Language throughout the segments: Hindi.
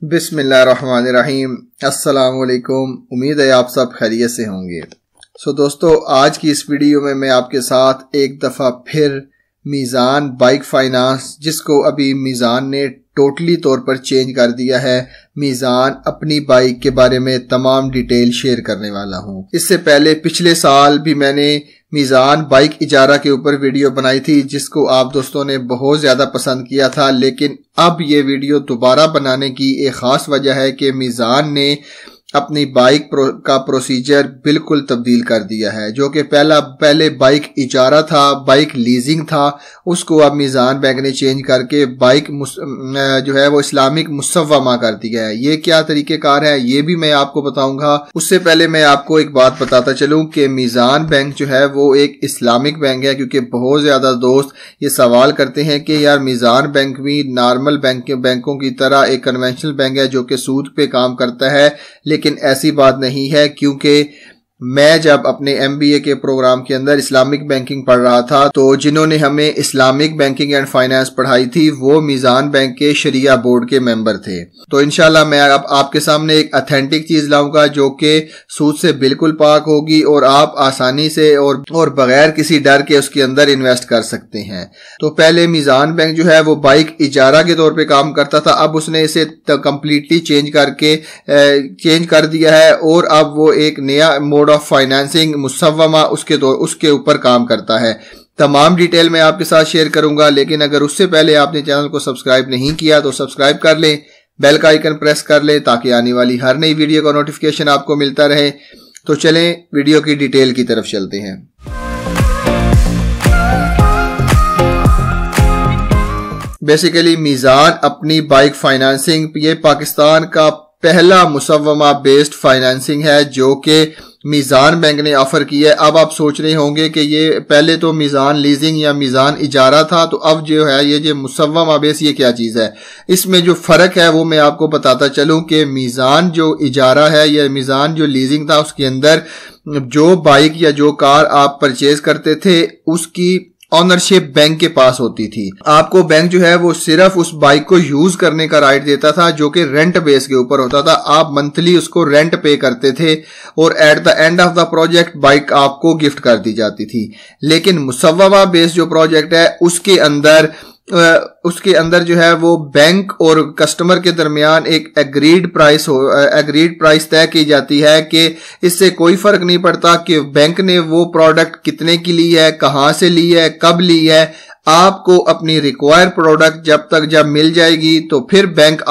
बिस्मिल्लाहिर्रहमानिर्रहीम। अस्सलाम वालेकुम। उम्मीद है आप सब खैरियत से होंगे। दोस्तों, आज की इस वीडियो में मैं आपके साथ एक दफ़ा फिर मीज़ान बाइक फाइनेंस, जिसको अभी मीज़ान ने टोटली तौर पर चेंज कर दिया है, मीज़ान अपनी बाइक के बारे में तमाम डिटेल शेयर करने वाला हूँ। इससे पहले पिछले साल भी मैंने मीज़ान बाइक इजारा के ऊपर वीडियो बनाई थी, जिसको आप दोस्तों ने बहुत ज़्यादा पसंद किया था। लेकिन अब ये वीडियो दोबारा बनाने की एक ख़ास वजह है कि मीज़ान ने अपनी बाइक का प्रोसीजर बिल्कुल तब्दील कर दिया है। जो कि पहले बाइक इजारा था, बाइक लीजिंग था, उसको अब मीज़ान बैंक ने चेंज करके बाइक जो है वो इस्लामिक मुसव्वमा कर दिया है। ये क्या तरीक़ेकार है ये भी मैं आपको बताऊंगा। उससे पहले मैं आपको एक बात बताता चलूं कि मीज़ान बैंक जो है वो एक इस्लामिक बैंक है, क्योंकि बहुत ज़्यादा दोस्त ये सवाल करते हैं कि यार मीज़ान बैंक भी नॉर्मल बैंकों की तरह एक कन्वेंशनल बैंक है जो कि सूद पे काम करता है। लेकिन ऐसी बात नहीं है, क्योंकि मैं जब अपने MBA के प्रोग्राम के अंदर इस्लामिक बैंकिंग पढ़ रहा था, तो जिन्होंने हमें इस्लामिक बैंकिंग एंड फाइनेंस पढ़ाई थी वो मीज़ान बैंक के शरिया बोर्ड के मेंबर थे। तो इंशाल्लाह मैं अब आपके सामने एक ऑथेंटिक चीज लाऊंगा जो कि सूद से बिल्कुल पाक होगी और आप आसानी से और बगैर किसी डर के उसके अंदर इन्वेस्ट कर सकते हैं। तो पहले मीज़ान बैंक जो है वो बाइक इजारा के तौर पे काम करता था, अब उसने इसे कंप्लीटली चेंज कर दिया है और अब वो एक नया मोड ऑफ फाइनेंसिंग मुसव्वमा उसके ऊपर काम करता है। तमाम डिटेल मैं आपके साथ शेयर करूंगा, लेकिन अगर उससे पहले आपने चैनल को सब्सक्राइब नहीं किया तो सब्सक्राइब कर लें, बेल का आइकन प्रेस कर लें ताकि आने वाली हर नई वीडियो का नोटिफिकेशन आपको मिलता रहे। तो चलें वीडियो की डिटेल की तरफ चलते हैं। बेसिकली मीज़ान अपनी बाइक फाइनेंसिंग, ये पाकिस्तान का पहला मुसव्वमा बेस्ड फाइनेंसिंग है जो कि मीज़ान बैंक ने ऑफर किया है। अब आप सोच रहे होंगे कि ये पहले तो मीज़ान लीजिंग या मीज़ान इजारा था, तो अब जो है ये जो मुसव्वमा बेस ये क्या चीज़ है। इसमें जो फ़र्क है वो मैं आपको बताता चलूं कि मीज़ान जो इजारा है या मीज़ान जो लीजिंग था, उसके अंदर जो बाइक या जो कार आप परचेज करते थे उसकी ऑनरशिप बैंक के पास होती थी। आपको बैंक जो है वो सिर्फ उस बाइक को यूज करने का राइट देता था, जो कि रेंट बेस के ऊपर होता था। आप मंथली उसको रेंट पे करते थे और at the end of the project bike आपको गिफ्ट कर दी जाती थी। लेकिन मुसव्वमा बेस जो प्रोजेक्ट है उसके अंदर जो है वो बैंक और कस्टमर के दरमियान एक एग्रीड प्राइस तय की जाती है कि इससे कोई फर्क नहीं पड़ता कि बैंक ने वो प्रोडक्ट कितने की ली है, कहां से ली है, कब ली है। आपको अपनी रिक्वायर्ड प्रोडक्ट जब मिल जाएगी तो फिर बैंक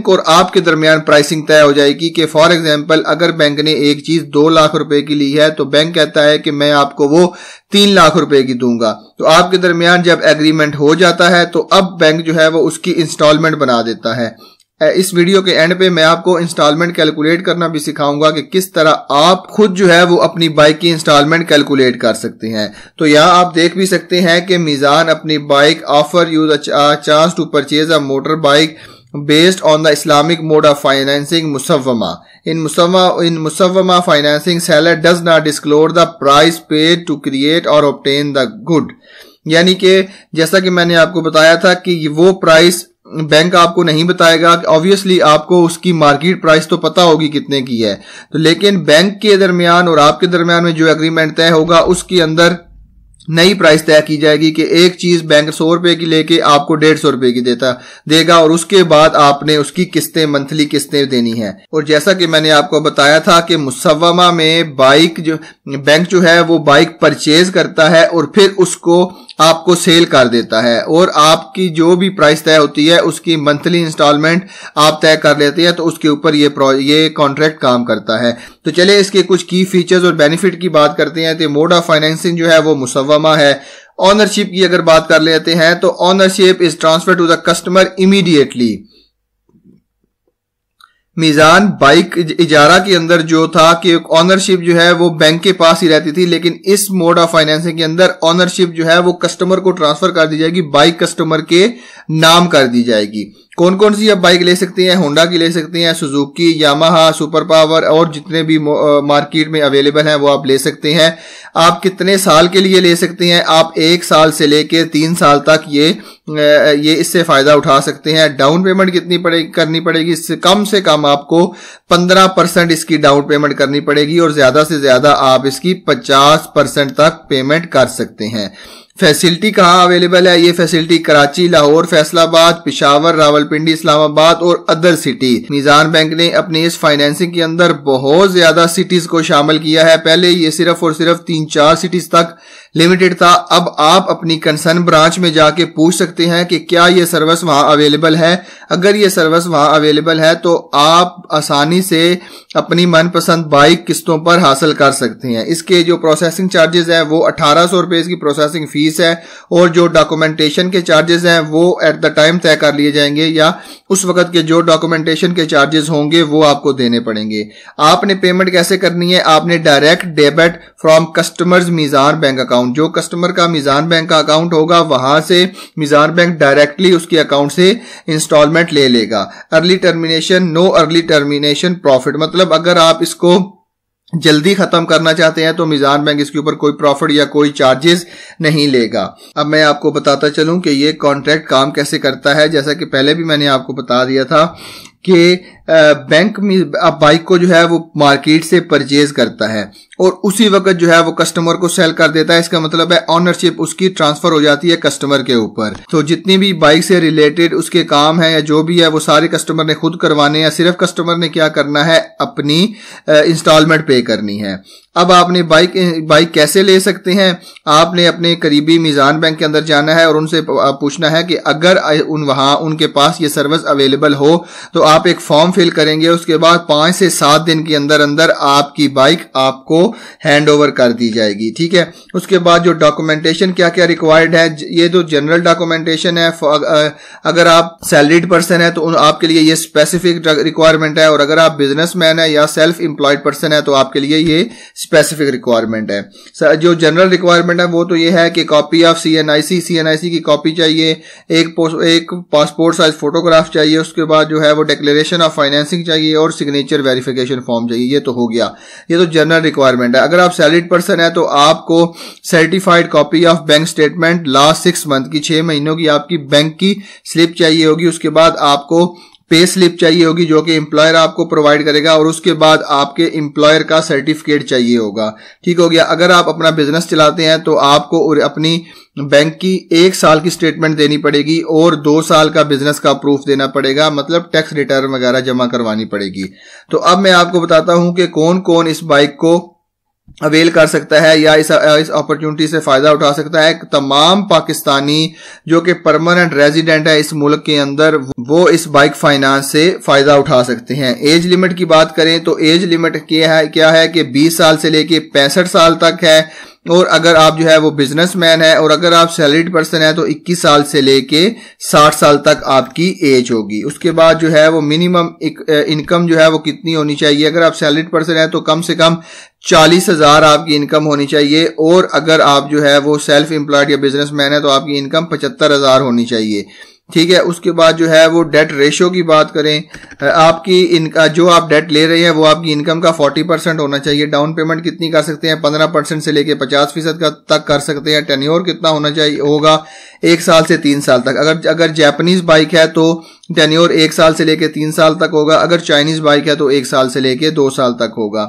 और आपके दरमियान प्राइसिंग तय हो जाएगी कि फॉर एग्जांपल अगर बैंक ने एक चीज 2 लाख रुपए की ली है तो बैंक कहता है कि मैं आपको वो 3 लाख रुपए की दूंगा। तो आपके दरमियान जब एग्रीमेंट हो जाता है तो अब बैंक जो है वो उसकी इंस्टॉलमेंट बना देता है। इस वीडियो के एंड पे मैं आपको इंस्टॉलमेंट कैलकुलेट करना भी सिखाऊंगा कि किस तरह आप खुद जो है वो अपनी बाइक की इंस्टॉलमेंट कैलकुलेट कर सकते हैं। तो यहाँ आप देख भी सकते हैं कि मीज़ान अपनी bike offer you the chance to purchase a motor bike based on the Islamic mode of financing मुसव्वमा। In Musawwama financing, seller does not disclose the price paid to create or obtain the good। यानी कि जैसा कि मैंने आपको बताया था कि वो प्राइस बैंक आपको नहीं बताएगा। ऑब्वियसली आपको उसकी मार्केट प्राइस तो पता होगी कितने की है, तो लेकिन बैंक के दरमियान और आपके दरमियान में जो एग्रीमेंट तय होगा उसके अंदर नई प्राइस तय की जाएगी कि एक चीज बैंक 100 रुपए की लेके आपको 150 रुपए की देगा और उसके बाद आपने उसकी किस्तें मंथली किस्तें देनी है। और जैसा कि मैंने आपको बताया था कि मुसव्वमा में बैंक जो है वो बाइक परचेज करता है और फिर उसको आपको सेल कर देता है और आपकी जो भी प्राइस तय होती है उसकी मंथली इंस्टॉलमेंट आप तय कर लेते हैं। तो उसके ऊपर ये कॉन्ट्रैक्ट काम करता है। तो चलिए इसके कुछ की फीचर्स और बेनिफिट की बात करते हैं। तो मोड ऑफ फाइनेंसिंग जो है वो मुसव्वमा है। ऑनरशिप की अगर बात कर लेते हैं तो ownership is transfer to the customer immediately. Meezan bike इजारा के अंदर जो था कि ऑनरशिप जो है वो बैंक के पास ही रहती थी, लेकिन इस मोड ऑफ फाइनेंसिंग के अंदर ऑनरशिप जो है वो कस्टमर को ट्रांसफर कर दी जाएगी, बाइक कस्टमर के नाम कर दी जाएगी। कौन कौन सी आप बाइक ले सकते हैं? होंडा की ले सकते हैं, सुजुकी, यामाहा, सुपर पावर और जितने भी मार्केट में अवेलेबल हैं वो आप ले सकते हैं। आप कितने साल के लिए ले सकते हैं? आप 1 साल से लेके 3 साल तक ये इससे फायदा उठा सकते हैं। डाउन पेमेंट कितनी करनी पड़ेगी? इससे कम आपको 15% इसकी डाउन पेमेंट करनी पड़ेगी और ज्यादा से ज्यादा आप इसकी 50% तक पेमेंट कर सकते हैं। फैसिलिटी कहाँ अवेलेबल है? ये फैसिलिटी कराची, लाहौर, फैसलाबाद, पेशावर, रावलपिंडी, इस्लामाबाद और अदर सिटी। मीजान बैंक ने अपनी इस फाइनेंसिंग के अंदर बहुत ज्यादा सिटीज को शामिल किया है। पहले ये सिर्फ और सिर्फ 3-4 सिटीज तक लिमिटेड था। अब आप अपनी कंसर्न ब्रांच में जाके पूछ सकते हैं कि क्या ये सर्विस वहां अवेलेबल है। अगर ये सर्विस वहां अवेलेबल है तो आप आसानी से अपनी मनपसंद बाइक किस्तों पर हासिल कर सकते हैं। इसके जो प्रोसेसिंग चार्जेस है वो 1800 रुपए इसकी प्रोसेसिंग फीस है और जो डॉक्यूमेंटेशन के चार्जेस हैं वो एट द टाइम तय कर लिए जाएंगे या उस वक्त के जो डॉक्यूमेंटेशन के चार्जेस होंगे वो आपको देने पड़ेंगे। आपने पेमेंट कैसे करनी है? आपने direct debit from customers Meezan bank account, जो कस्टमर का मीजान बैंक का अकाउंट होगा वहां से मीजान बैंक डायरेक्टली उसके अकाउंट से इंस्टॉलमेंट ले लेगा। Early termination, no early termination profit, मतलब अगर आप इसको जल्दी खत्म करना चाहते हैं तो मीजान बैंक इसके ऊपर कोई प्रॉफिट या कोई चार्जेस नहीं लेगा। अब मैं आपको बताता चलूं कि ये कॉन्ट्रैक्ट काम कैसे करता है। जैसा कि पहले भी मैंने आपको बता दिया था कि बैंक में अब बाइक को जो है वो मार्केट से परचेज करता है और उसी वक्त जो है वो कस्टमर को सेल कर देता है। इसका मतलब है ऑनरशिप उसकी ट्रांसफर हो जाती है कस्टमर के ऊपर। तो जितनी भी बाइक से रिलेटेड उसके काम है या जो भी है वो सारे कस्टमर ने खुद करवाने हैं। सिर्फ कस्टमर ने क्या करना है? अपनी इंस्टॉलमेंट पे करनी है। अब आपने बाइक कैसे ले सकते हैं? आपने अपने करीबी मीजान बैंक के अंदर जाना है और उनसे पूछना है कि अगर वहां उनके पास ये सर्विस अवेलेबल हो तो आप एक फॉर्म फिल करेंगे। उसके बाद 5 से 7 दिन के अंदर अंदर आपकी बाइक आपको हैंड ओवर कर दी जाएगी। ठीक है। उसके बाद जो डॉक्यूमेंटेशन क्या क्या रिक्वायर्ड है, ये जो जनरल डॉक्यूमेंटेशन है, अगर आप सैलरीड पर्सन है तो आपके लिए ये स्पेसिफिक रिक्वायरमेंट है और अगर आप बिजनेसमैन है या सेल्फ एम्प्लॉयड पर्सन है तो आपके लिए ये स्पेसिफिक रिक्वायरमेंट है। जो जनरल रिक्वायरमेंट है वो तो ये है कि कॉपी ऑफ सीएनआईसी की कॉपी चाहिए, एक पासपोर्ट साइज फोटोग्राफ चाहिए, उसके बाद जो है वो डिक्लेरेशन ऑफ फाइनेंसिंग चाहिए और सिग्नेचर वेरिफिकेशन फॉर्म चाहिए। ये तो हो गया, ये तो जनरल रिक्वायरमेंट है। अगर आप सैलरीड पर्सन है तो आपको certified copy of bank statement last 6 month की, 6 महीनों की आपकी बैंक की स्लिप चाहिए होगी। उसके बाद आपको पे स्लिप चाहिए होगी जो कि एम्प्लॉयर आपको प्रोवाइड करेगा और उसके बाद आपके एम्प्लॉयर का सर्टिफिकेट चाहिए होगा। ठीक हो गया। अगर आप अपना बिजनेस चलाते हैं तो आपको अपनी बैंक की 1 साल की स्टेटमेंट देनी पड़ेगी और 2 साल का बिजनेस का प्रूफ देना पड़ेगा, मतलब टैक्स रिटर्न वगैरह जमा करवानी पड़ेगी। तो अब मैं आपको बताता हूं कि कौन कौन इस बाइक को अवेल कर सकता है या इस अपॉर्चुनिटी से फायदा उठा सकता है। तमाम पाकिस्तानी जो कि परमानेंट रेजिडेंट है इस मुल्क के अंदर वो इस बाइक फाइनेंस से फायदा उठा सकते हैं। एज लिमिट की बात करें तो एज लिमिट क्या है कि 20 साल से लेके 65 साल तक है और अगर आप जो है वो बिजनेसमैन है और अगर आप सैलरीड पर्सन है तो 21 साल से लेके 60 साल तक आपकी एज होगी। उसके बाद जो है वो मिनिमम इनकम जो है वो कितनी होनी चाहिए? अगर आप सैलरीड पर्सन है तो कम से कम 40,000 आपकी इनकम होनी चाहिए और अगर आप जो है वो सेल्फ एम्प्लॉयड या बिजनेसमैन है तो आपकी इनकम 75,000 होनी चाहिए। ठीक है। उसके बाद जो है वो डेट रेशियो की बात करें, आपकी जो आप डेट ले रहे हैं वो आपकी इनकम का 40% होना चाहिए। डाउन पेमेंट कितनी कर सकते हैं? 15% से लेके 50% तक कर सकते हैं। टेन्योर कितना होना चाहिए होगा? 1 साल से 3 साल तक। अगर जापानीज बाइक है तो टेन्योर 1 साल से लेके 3 साल तक होगा। अगर चाइनीज बाइक है तो 1 साल से लेके 2 साल तक होगा।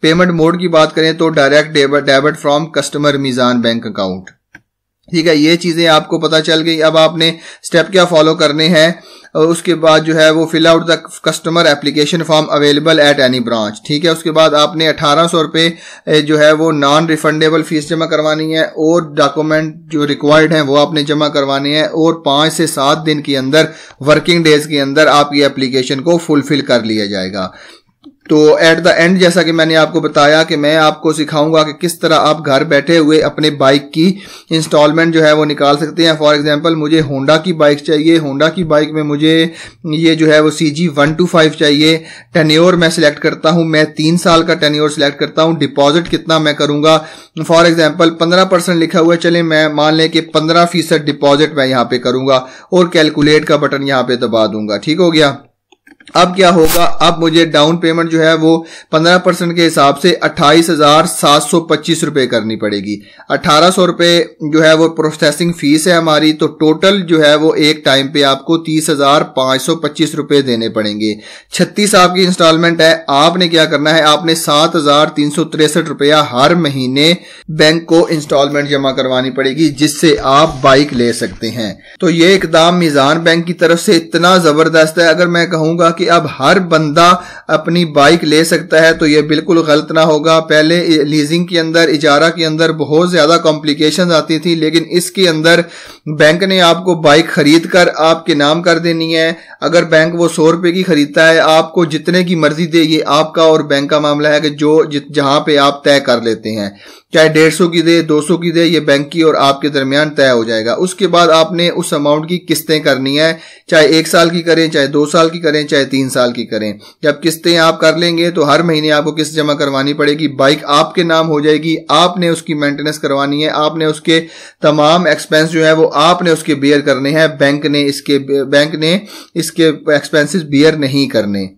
पेमेंट मोड की बात करें तो direct debit from customer Meezan bank account. ठीक है। ये चीजें आपको पता चल गई। अब आपने स्टेप क्या फॉलो करने हैं और उसके बाद जो है वो fill out the customer application form available at any branch. ठीक है। उसके बाद आपने 1800 रुपए जो है वो नॉन रिफंडेबल फीस जमा करवानी है और डॉक्यूमेंट जो रिक्वायर्ड हैं वो आपने जमा करवाने हैं और 5 से 7 दिन के अंदर, वर्किंग डेज के अंदर आपकी एप्लीकेशन को फुलफिल कर लिया जाएगा। तो एट द एंड जैसा कि मैंने आपको बताया कि मैं आपको सिखाऊंगा कि किस तरह आप घर बैठे हुए अपने बाइक की इंस्टॉलमेंट जो है वो निकाल सकते हैं। फॉर एग्जांपल मुझे होंडा की बाइक चाहिए, होंडा की बाइक में मुझे ये जो है वो CG125 चाहिए। टेन्योर मैं सिलेक्ट करता हूं, मैं 3 साल का टेन्योर सिलेक्ट करता हूं। डिपॉजिट कितना मैं करूंगा, फॉर एग्जांपल 15% लिखा हुआ है, चले मैं मान लें कि 15% डिपॉजिट मैं यहां पे करूंगा और कैलकुलेट का बटन यहां पे दबा दूंगा। ठीक हो गया। अब क्या होगा, अब मुझे डाउन पेमेंट जो है वो 15% के हिसाब से 28,725 रुपए करनी पड़ेगी। 1800 रुपए जो है वो प्रोसेसिंग फीस है हमारी, तो टोटल जो है वो एक टाइम पे आपको 30,525 रुपए देने पड़ेंगे। 36 आपकी इंस्टॉलमेंट है। आपने क्या करना है, आपने 7,363 रुपया हर महीने बैंक को इंस्टॉलमेंट जमा करवानी पड़ेगी, जिससे आप बाइक ले सकते हैं। तो ये इकदाम मीजान बैंक की तरफ से इतना जबरदस्त है, अगर मैं कहूंगा कि अब हर बंदा अपनी बाइक ले सकता है तो यह बिल्कुल गलत ना होगा। पहले लीजिंग के अंदर, इजारा के अंदर बहुत ज्यादा कॉम्प्लिकेशंस आती थी, लेकिन इसके अंदर बैंक ने आपको बाइक खरीद कर आपके नाम कर देनी है। अगर बैंक वो 100 रुपए की खरीदता है, आपको जितने की मर्जी दे, ये आपका और बैंक का मामला है कि जहां पे आप तय कर लेते हैं, चाहे 150 की दे, 200 की दे, ये बैंक की और आपके दरमियान तय हो जाएगा। उसके बाद आपने उस अमाउंट की किस्तें करनी है, चाहे 1 साल की करें, चाहे 2 साल की करें, चाहे 3 साल की करें। जब किस्तें आप कर लेंगे तो हर महीने आपको किस्त जमा करवानी पड़ेगी, बाइक आपके नाम हो जाएगी, आपने उसकी मेंटेनेंस करवानी है, आपने उसके तमाम एक्सपेंस जो है वो आपने उसके बेयर करने हैं, बैंक ने इसके एक्सपेंसेस बेयर नहीं करने।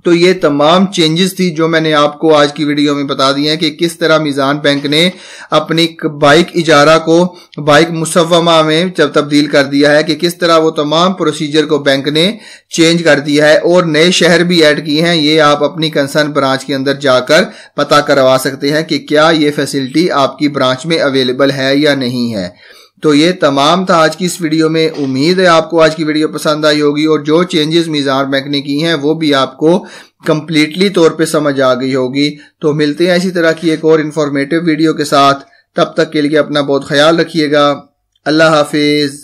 तो ये तमाम चेंजेस थी जो मैंने आपको आज की वीडियो में बता दी हैं कि किस तरह मीजान बैंक ने अपनी बाइक इजारा को बाइक मुसव्वमा में जब तब्दील कर दिया है, कि किस तरह वो तमाम प्रोसीजर को बैंक ने चेंज कर दिया है और नए शहर भी ऐड किए हैं। ये आप अपनी कंसर्न ब्रांच के अंदर जाकर पता करवा सकते हैं कि क्या ये फैसिलिटी आपकी ब्रांच में अवेलेबल है या नहीं है। तो ये तमाम था आज की इस वीडियो में। उम्मीद है आपको आज की वीडियो पसंद आई होगी और जो चेंजेस मीजान बैंक ने की हैं वो भी आपको कंप्लीटली तौर पे समझ आ गई होगी। तो मिलते हैं इसी तरह की एक और इन्फॉर्मेटिव वीडियो के साथ। तब तक के लिए अपना बहुत ख्याल रखिएगा। अल्लाह हाफिज।